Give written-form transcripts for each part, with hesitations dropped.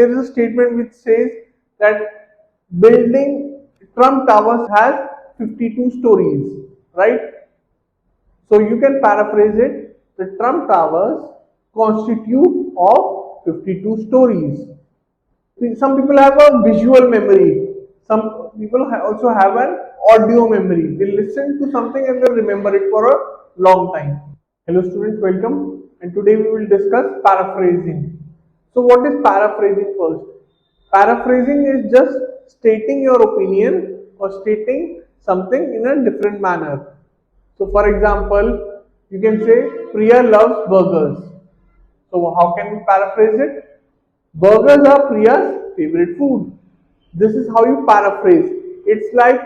there is a statement which says that building Trump Towers has 52 stories, right? So you can paraphrase it. The Trump Towers constitute of 52 stories. Some people have a visual memory. Some people also have an audio memory. They listen to something and they remember it for a long time. Hello students, welcome. And today we will discuss paraphrasing. So what is paraphrasing first? Paraphrasing is just stating your opinion or stating something in a different manner. So for example, you can say Priya loves burgers. So how can we paraphrase it? Burgers are Priya's favorite food. This is how you paraphrase. It's like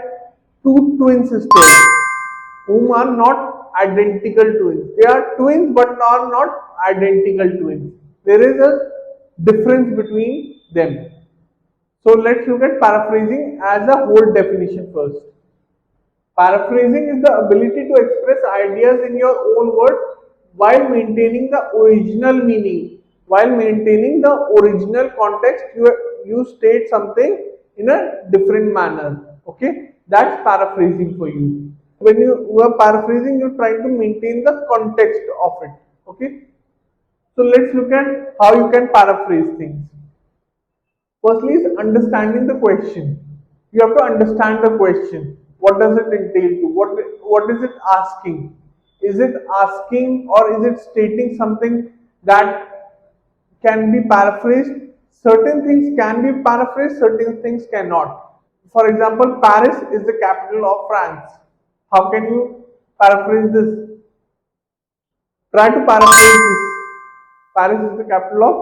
two twin sisters whom are not identical twins. They are twins but are not identical twins. There is a difference between them. So let's look at paraphrasing as a whole definition first. Paraphrasing is the ability to express ideas in your own words while maintaining the original meaning. While maintaining the original context, you state something in a different manner. Okay, that's paraphrasing for you. When you are paraphrasing, you're trying to maintain the context of it. Okay, so let's look at how you can paraphrase things. Firstly is understanding the question. You have to understand the question. What does it entail to? What is it asking? Is it asking or is it stating something that can be paraphrased? Certain things can be paraphrased, certain things cannot. For example, Paris is the capital of France. How can you paraphrase this? Try to paraphrase this. Paris is the capital of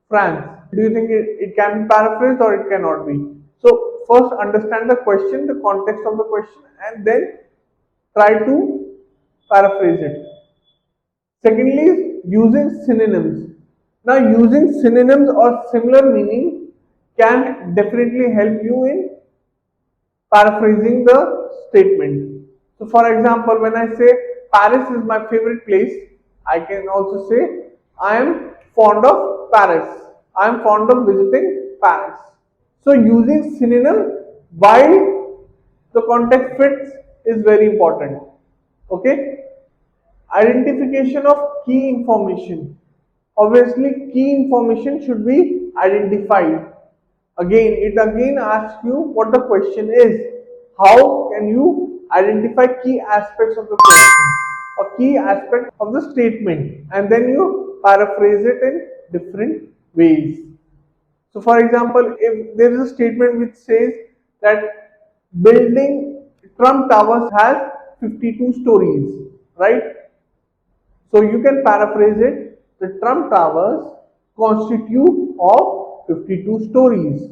France. Do you think it can be paraphrased or it cannot be? So first understand the question, the context of the question, and then try to paraphrase it. Secondly is using synonyms. Now using synonyms or similar meaning can definitely help you in paraphrasing the statement. So for example, when I say Paris is my favorite place, I can also say I am fond of Paris. I am fond of visiting Paris. So using synonym while the context fits is very important. Okay. Identification of key information. Obviously, key information should be identified. Again, it again asks you what the question is. How can you identify key aspects of the question or key aspect of the statement, and then you paraphrase it in different ways. So for example, if there is a statement which says that building Trump Towers has 52 stories, right? So you can paraphrase it. The Trump Towers constitute of 52 stories.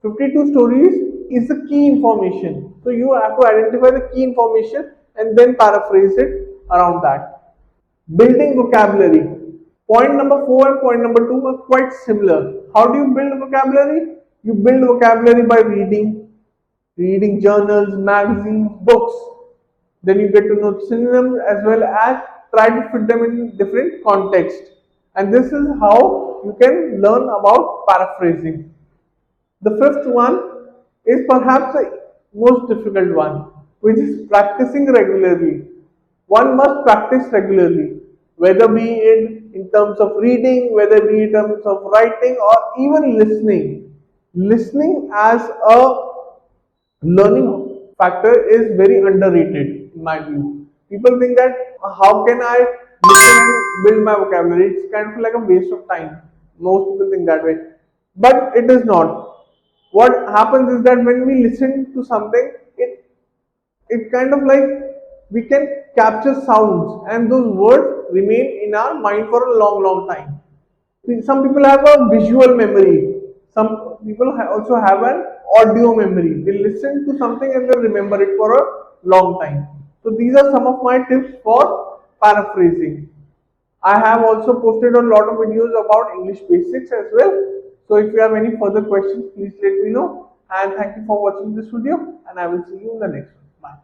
52 stories is the key information. So you have to identify the key information and then paraphrase it around that. Building vocabulary. Point number 4 and point number 2 are quite similar. How do you build vocabulary? You build vocabulary by reading journals, magazines, books. Then you get to know synonyms as well as try to fit them in different context. And this is how you can learn about paraphrasing. The fifth one is perhaps the most difficult one, which is practicing regularly. One must practice regularly, whether be it in terms of reading, whether be in terms of writing, or even listening. Listening as a learning factor is very underrated in my view. People think that how can I listen and build my vocabulary? It's kind of like a waste of time. Most people think that way, but it is not. What happens is that when we listen to something, it kind of like we can capture sounds and those words remain in our mind for a long time. Some people have a visual memory. Some people also have an audio memory. They listen to something and they remember it for a long time. So these are some of my tips for paraphrasing. I have also posted a lot of videos about English basics as well. So if you have any further questions, please let me know. And thank you for watching this video, and I will see you in the next one. Bye.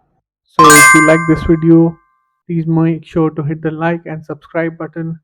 So if you like this video, please make sure to hit the like and subscribe button